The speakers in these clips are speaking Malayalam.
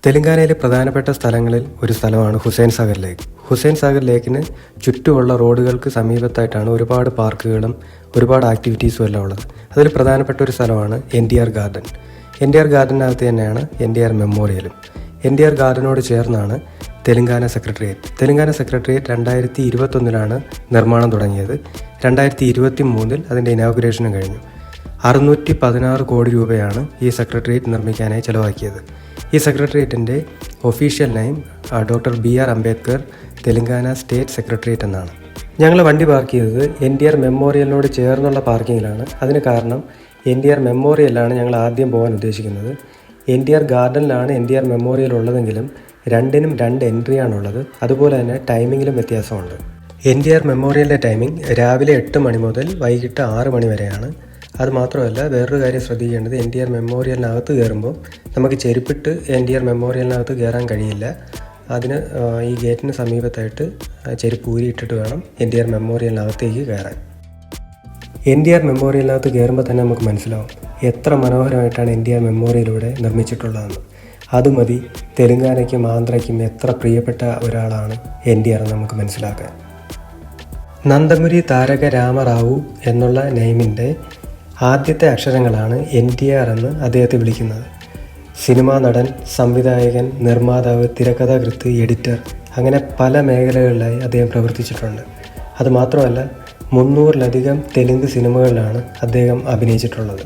തെലങ്കാനയിലെ പ്രധാനപ്പെട്ട സ്ഥലങ്ങളിൽ ഒരു സ്ഥലമാണ് ഹുസൈൻ സാഗർ ലേക്ക്. ഹുസൈൻ സാഗർ ലേക്കിന് ചുറ്റുമുള്ള റോഡുകൾക്ക് സമീപത്തായിട്ടാണ് ഒരുപാട് പാർക്കുകളും ഒരുപാട് ആക്ടിവിറ്റീസും എല്ലാം ഉള്ളത്. അതിൽ പ്രധാനപ്പെട്ട ഒരു സ്ഥലമാണ് NTR ഗാർഡൻ. NTR ഗാർഡനകത്ത് തന്നെയാണ് NTR മെമ്മോറിയലും. NTR ഗാർഡനോട് ചേർന്നാണ് തെലങ്കാന സെക്രട്ടേറിയറ്റ്. തെലങ്കാന സെക്രട്ടേറിയറ്റ് 2021 നിർമ്മാണം തുടങ്ങിയത്. 2023 അതിൻ്റെ ഇനാഗുറേഷനും കഴിഞ്ഞു. 616 കോടി രൂപയാണ് ഈ സെക്രട്ടേറിയറ്റ് നിർമ്മിക്കാനായി ചിലവാക്കിയത്. ഈ സെക്രട്ടേറിയറ്റിൻ്റെ official name doctor BR Ambedkar Telangana state secretariat എന്നാണ്. ഞങ്ങൾ വണ്ടി പാർക്ക് ചെയ്തത് NTR മെമ്മോറിയലിനോട് ചേർന്നുള്ള പാർക്കിങ്ങിലാണ്. അതിന് കാരണം NTR മെമ്മോറിയലിലാണ് ഞങ്ങൾ ആദ്യം പോകാൻ ഉദ്ദേശിക്കുന്നത്. NTR ഗാർഡനിലാണ് NTR മെമ്മോറിയൽ ഉള്ളതെങ്കിലും രണ്ടിനും 2 എൻട്രിയാണുള്ളത്. അതുപോലെ തന്നെ ടൈമിങ്ങിലും വ്യത്യാസമുണ്ട്. NTR മെമ്മോറിയലിൻ്റെ ടൈമിംഗ് രാവിലെ 8 മണി മുതൽ വൈകിട്ട് 6 മണി വരെയാണ്. അത് മാത്രമല്ല, വേറൊരു കാര്യം ശ്രദ്ധിക്കേണ്ടത്, NTR മെമ്മോറിയലിനകത്ത് കയറുമ്പോൾ നമുക്ക് ചെരുപ്പിട്ട് NTR മെമ്മോറിയലിനകത്ത് കയറാൻ കഴിയില്ല. അതിന് ഈ ഗേറ്റിന് സമീപത്തായിട്ട് ചെരുപ്പ് ഊരിയിട്ടിട്ട് വേണം NTR മെമ്മോറിയലിനകത്തേക്ക് കയറാൻ. NTR മെമ്മോറിയലിനകത്ത് കയറുമ്പോൾ തന്നെ നമുക്ക് മനസ്സിലാവും എത്ര മനോഹരമായിട്ടാണ് NTR മെമ്മോറിയലിലൂടെ നിർമ്മിച്ചിട്ടുള്ളതെന്ന്. അതുമതി തെലങ്കാനയ്ക്കും ആന്ധ്രയ്ക്കും എത്ര പ്രിയപ്പെട്ട ഒരാളാണ് NTR എന്ന് നമുക്ക് മനസ്സിലാക്കാൻ. നന്ദമുരി താരക രാമറാവു എന്നുള്ള നെയിമിൻ്റെ ആദ്യത്തെ അക്ഷരങ്ങളാണ് NTR എന്ന് അദ്ദേഹത്തെ വിളിക്കുന്നത്. സിനിമാ നടൻ, സംവിധായകൻ, നിർമ്മാതാവ്, തിരക്കഥാകൃത്ത്, എഡിറ്റർ, അങ്ങനെ പല മേഖലകളിലായി അദ്ദേഹം പ്രവർത്തിച്ചിട്ടുണ്ട്. അതുമാത്രമല്ല, 300-ലധികം തെലുങ്ക് സിനിമകളിലാണ് അദ്ദേഹം അഭിനയിച്ചിട്ടുള്ളത്.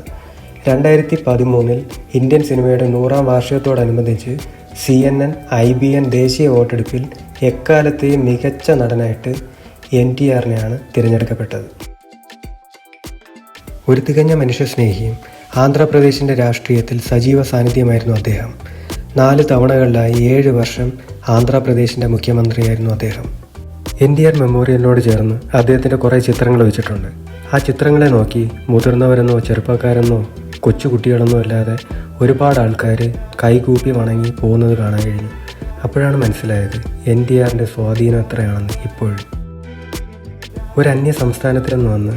2013 ഇന്ത്യൻ സിനിമയുടെ 100ാം വാർഷികത്തോടനുബന്ധിച്ച് CNN IBN ദേശീയ വോട്ടെടുപ്പിൽ എക്കാലത്തെയും മികച്ച നടനായിട്ട് NTRനെയാണ് തിരഞ്ഞെടുക്കപ്പെട്ടത്. ഒരു തികഞ്ഞ മനുഷ്യസ്നേഹിയും ആന്ധ്രാപ്രദേശിൻ്റെ രാഷ്ട്രീയത്തിൽ സജീവ സാന്നിധ്യമായിരുന്നു അദ്ദേഹം. 4 തവണകളിലായി 7 വർഷം ആന്ധ്രാപ്രദേശിൻ്റെ മുഖ്യമന്ത്രിയായിരുന്നു അദ്ദേഹം. NTR മെമ്മോറിയലിനോട് ചേർന്ന് അദ്ദേഹത്തിൻ്റെ കുറേ ചിത്രങ്ങൾ വെച്ചിട്ടുണ്ട്. ആ ചിത്രങ്ങളെ നോക്കി മുതിർന്നവരെന്നോ ചെറുപ്പക്കാരെന്നോ കൊച്ചുകുട്ടികളെന്നോ അല്ലാതെ ഒരുപാട് ആൾക്കാർ കൈകൂപ്പി വണങ്ങി പോകുന്നത് കാണാൻ കഴിഞ്ഞു. അപ്പോഴാണ് മനസ്സിലായത് NTRൻ്റെ സ്വാധീനം എത്രയാണെന്ന്. ഇപ്പോഴും ഒരു അന്യ സംസ്ഥാനത്തിൽ നിന്ന് വന്ന്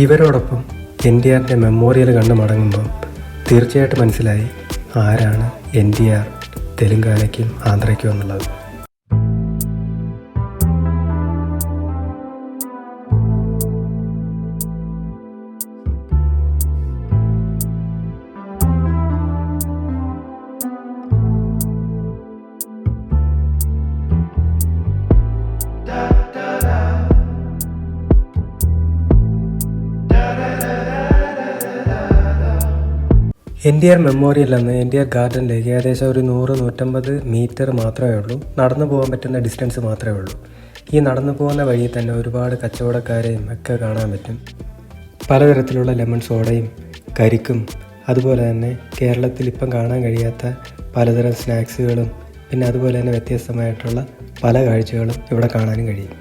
ഇവരോടൊപ്പം NTRൻ്റെ മെമ്മോറിയൽ കണ്ട് മടങ്ങുമ്പം തീർച്ചയായിട്ടും മനസ്സിലായി ആരാണ് NTR തെലങ്കാനയ്ക്കും ആന്ധ്രയ്ക്കും എന്നുള്ളത്. NTR മെമ്മോറിയൽ എന്ന് NTR ഗാർഡനിലേക്ക് ഏകദേശം ഒരു 100-150 മീറ്റർ മാത്രമേ ഉള്ളൂ. നടന്നു പോകാൻ പറ്റുന്ന ഡിസ്റ്റൻസ് മാത്രമേ ഉള്ളൂ. ഈ നടന്നു പോകുന്ന വഴിയിൽ തന്നെ ഒരുപാട് കച്ചവടക്കാരെയും ഒക്കെ കാണാൻ പറ്റും. പലതരത്തിലുള്ള ലെമൺ സോഡയും കരിക്കും, അതുപോലെ തന്നെ കേരളത്തിൽ ഇപ്പം കാണാൻ കഴിയാത്ത പലതരം സ്നാക്സുകളും, പിന്നെ അതുപോലെ തന്നെ വ്യത്യസ്തമായിട്ടുള്ള പല കാഴ്ചകളും ഇവിടെ കാണാനും കഴിയും.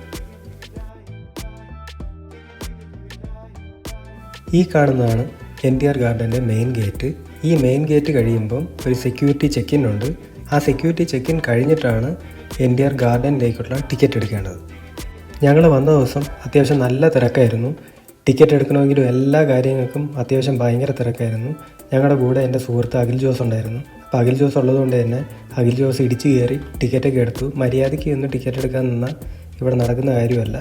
ഈ കാണുന്നതാണ് NTR ഗാർഡൻ്റെ മെയിൻ ഗേറ്റ്. ഈ മെയിൻ ഗേറ്റ് കഴിയുമ്പം ഒരു സെക്യൂരിറ്റി ചെക്ക് ഇൻ ഉണ്ട്. ആ സെക്യൂരിറ്റി ചെക്ക് ഇൻ കഴിഞ്ഞിട്ടാണ് NTR ഗാർഡനിലേക്കുള്ള ടിക്കറ്റ് എടുക്കേണ്ടത്. ഞങ്ങൾ വന്ന ദിവസം അത്യാവശ്യം നല്ല തിരക്കായിരുന്നു. ടിക്കറ്റ് എടുക്കണമെങ്കിലും എല്ലാ കാര്യങ്ങൾക്കും അത്യാവശ്യം ഭയങ്കര തിരക്കായിരുന്നു. ഞങ്ങളുടെ കൂടെ എൻ്റെ സുഹൃത്ത് അഖിൽ ജോസ് ഉണ്ടായിരുന്നു. അപ്പോൾ അഖിൽ ജോസ് ഉള്ളതുകൊണ്ട് തന്നെ അഖിൽ ജോസ് ഇടിച്ച് കയറി ടിക്കറ്റൊക്കെ എടുത്തു. മര്യാദയ്ക്ക് ഒന്ന് ടിക്കറ്റ് എടുക്കാൻ നിന്നാൽ ഇവിടെ നടക്കുന്ന കാര്യമല്ല.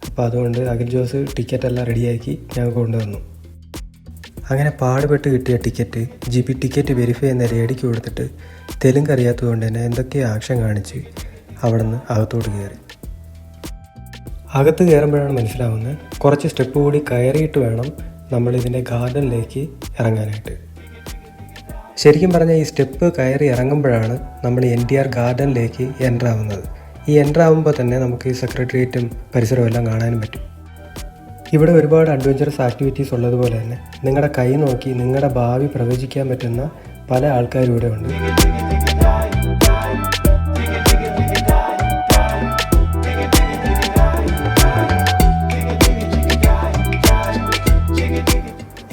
അപ്പോൾ അതുകൊണ്ട് അഖിൽ ജോസ് ടിക്കറ്റെല്ലാം റെഡിയാക്കി ഞങ്ങൾക്ക് കൊണ്ടുവന്നു. അങ്ങനെ പാടുപെട്ട് കിട്ടിയ ടിക്കറ്റ് GP ടിക്കറ്റ് വെരിഫൈ എന്ന രേഡിക്ക് കൊടുത്തിട്ട് തെലുങ്ക് അറിയാത്തതുകൊണ്ട് തന്നെ എന്തൊക്കെയോ ആക്ഷൻ കാണിച്ച് അവിടെ നിന്ന് അകത്തോട്ട് കയറി. അകത്ത് കയറുമ്പോഴാണ് മനസ്സിലാവുന്നത് കുറച്ച് സ്റ്റെപ്പ് കൂടി കയറിയിട്ട് വേണം നമ്മളിതിൻ്റെ ഗാർഡനിലേക്ക് ഇറങ്ങാനായിട്ട്. ശരിക്കും പറഞ്ഞാൽ ഈ സ്റ്റെപ്പ് കയറി ഇറങ്ങുമ്പോഴാണ് നമ്മൾ NTR ഗാർഡനിലേക്ക് എൻ്റർ ആവുന്നത്. ഈ എൻ്റർ ആവുമ്പോൾ തന്നെ നമുക്ക് ഈ സെക്രട്ടേറിയറ്റും പരിസരവും എല്ലാം കാണാനും പറ്റും. ഇവിടെ ഒരുപാട് അഡ്വഞ്ചറസ് ആക്ടിവിറ്റീസ് ഉള്ളതുപോലെ തന്നെ നിങ്ങളുടെ കൈ നോക്കി നിങ്ങളുടെ ഭാവി പ്രവചിക്കാൻ പറ്റുന്ന പല ആൾക്കാരും ഇവിടെ ഉണ്ട്.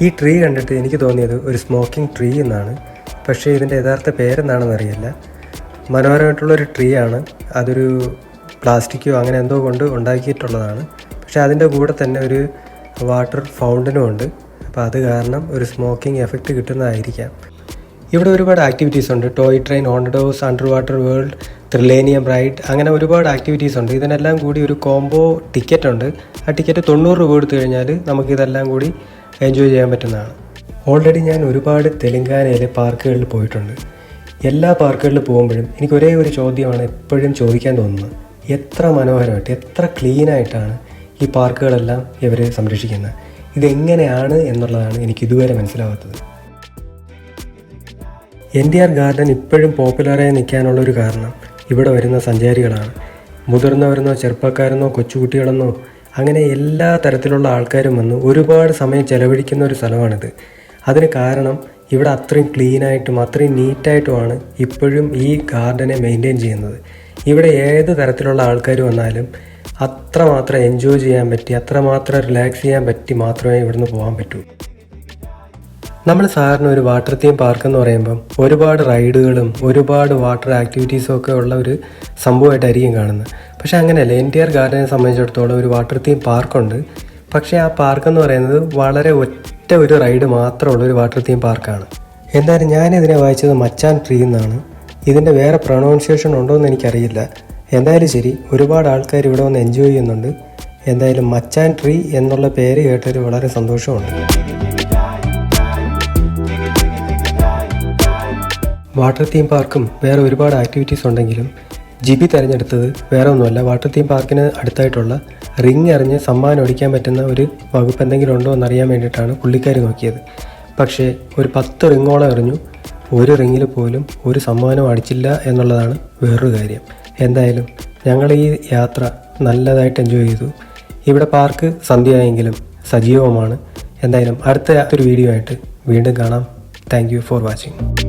ഈ ട്രീ കണ്ടിട്ട് എനിക്ക് തോന്നിയത് ഒരു സ്മോക്കിംഗ് ട്രീ എന്നാണ്. പക്ഷേ ഇതിൻ്റെ യഥാർത്ഥ പേരെന്താണെന്ന് അറിയില്ല. മനോഹരമായിട്ടുള്ളൊരു ട്രീ ആണ്. അതൊരു പ്ലാസ്റ്റിക്കോ അങ്ങനെ എന്തോ കൊണ്ട് ഉണ്ടാക്കിയിട്ടുള്ളതാണ്. പക്ഷേ അതിൻ്റെ കൂടെ തന്നെ ഒരു വാട്ടർ ഫൗണ്ടനും ഉണ്ട്. അപ്പോൾ അത് കാരണം ഒരു സ്മോക്കിംഗ് എഫക്റ്റ് കിട്ടുന്നതായിരിക്കാം. ഇവിടെ ഒരുപാട് ആക്ടിവിറ്റീസ് ഉണ്ട്. Toy train, haunted house, under water world, thrillenium ride, അങ്ങനെ ഒരുപാട് ആക്ടിവിറ്റീസ് ഉണ്ട്. ഇതിനെല്ലാം കൂടി ഒരു കോംബോ ടിക്കറ്റ് ഉണ്ട്. ആ ടിക്കറ്റ് 90 രൂപ കൊടുത്തു കഴിഞ്ഞാൽ നമുക്കിതെല്ലാം കൂടി എൻജോയ് ചെയ്യാൻ പറ്റുന്നതാണ്. ഓൾറെഡി ഞാൻ ഒരുപാട് തെലങ്കാനയിലെ പാർക്കുകളിൽ പോയിട്ടുണ്ട്. എല്ലാ പാർക്കുകളിൽ പോകുമ്പോഴും എനിക്ക് ഒരേ ഒരു ചോദ്യമാണ് എപ്പോഴും ചോദിക്കാൻ തോന്നുന്നത്. എത്ര മനോഹരമായിട്ട്, എത്ര ക്ലീനായിട്ടാണ് ഈ പാർക്കുകളെല്ലാം ഇവർ സംരക്ഷിക്കുന്നത്. ഇതെങ്ങനെയാണ് എന്നുള്ളതാണ് എനിക്ക് ഇതുവരെ മനസ്സിലാവാത്തത്. NTR ഗാർഡൻ ഇപ്പോഴും പോപ്പുലറായി നിൽക്കാനുള്ളൊരു കാരണം ഇവിടെ വരുന്ന സഞ്ചാരികളാണ്. മുതിർന്നവരെന്നോ ചെറുപ്പക്കാരെന്നോ കൊച്ചുകുട്ടികളെന്നോ അങ്ങനെ എല്ലാ തരത്തിലുള്ള ആൾക്കാരും വന്ന് ഒരുപാട് സമയം ചെലവഴിക്കുന്ന ഒരു സ്ഥലമാണിത്. അതിന് കാരണം ഇവിടെ അത്രയും ക്ലീനായിട്ടും അത്രയും നീറ്റായിട്ടുമാണ് ഇപ്പോഴും ഈ ഗാർഡനെ മെയിൻറ്റെയിൻ ചെയ്യുന്നത്. ഇവിടെ ഏത് തരത്തിലുള്ള ആൾക്കാർ വന്നാലും അത്രമാത്രം എൻജോയ് ചെയ്യാൻ പറ്റി, അത്രമാത്രം റിലാക്സ് ചെയ്യാൻ പറ്റി മാത്രമേ ഇവിടുന്ന് പോകാൻ പറ്റൂ. നമ്മൾ സാധാരണ ഒരു വാട്ടർ തീം പാർക്ക് എന്ന് പറയുമ്പം ഒരുപാട് റൈഡുകളും ഒരുപാട് വാട്ടർ ആക്ടിവിറ്റീസും ഒക്കെ ഉള്ള ഒരു സംഭവമായിട്ടായിരിക്കും കാണുന്നത്. പക്ഷേ അങ്ങനെയല്ല. NTR ഗാർഡനെ സംബന്ധിച്ചിടത്തോളം ഒരു വാട്ടർ തീം പാർക്കുണ്ട്. പക്ഷേ ആ പാർക്കെന്ന് പറയുന്നത് വളരെ ഒറ്റ ഒരു റൈഡ് മാത്രമുള്ളൊരു വാട്ടർ തീം പാർക്കാണ്. എന്തായാലും ഞാനിതിനെ വായിച്ചത് മച്ചാൻ ട്രീ എന്നാണ്. ഇതിൻ്റെ വേറെ പ്രൊണൗൺസിയേഷൻ ഉണ്ടോ എന്ന് എനിക്കറിയില്ല. എന്തായാലും ശരി, ഒരുപാട് ആൾക്കാർ ഇവിടെ വന്ന് എൻജോയ് ചെയ്യുന്നുണ്ട്. എന്തായാലും മച്ചാൻ ട്രീ എന്നുള്ള പേര് കേട്ടതിൽ വളരെ സന്തോഷമുണ്ട്. വാട്ടർ തീം പാർക്കും വേറെ ഒരുപാട് ആക്ടിവിറ്റീസ് ഉണ്ടെങ്കിലും ജിബി തിരഞ്ഞെടുത്തത് വേറെ ഒന്നുമല്ല. വാട്ടർ തീം പാർക്കിന് അടുത്തായിട്ടുള്ള റിങ് എറിഞ്ഞ് സമ്മാനം അടിക്കാൻ പറ്റുന്ന ഒരു വകുപ്പ് എന്തെങ്കിലും ഉണ്ടോ എന്നറിയാൻ വേണ്ടിയിട്ടാണ് പുള്ളിക്കാർ നോക്കിയത്. പക്ഷേ ഒരു 10 റിങ്ങോളം എറിഞ്ഞു. ഒരു റിങ്ങിൽ പോലും ഒരു സമ്മാനം അടിച്ചില്ല എന്നുള്ളതാണ് വേറൊരു കാര്യം. എന്തായാലും ഞങ്ങൾ ഈ യാത്ര നല്ലതായിട്ട് എൻജോയ് ചെയ്തു. ഇവിടെ പാർക്ക് സന്ധ്യയായെങ്കിലും സജീവമാണ്. എന്തായാലും അടുത്ത ഒരു വീഡിയോ ആയിട്ട് വീണ്ടും കാണാം. Thank you for watching.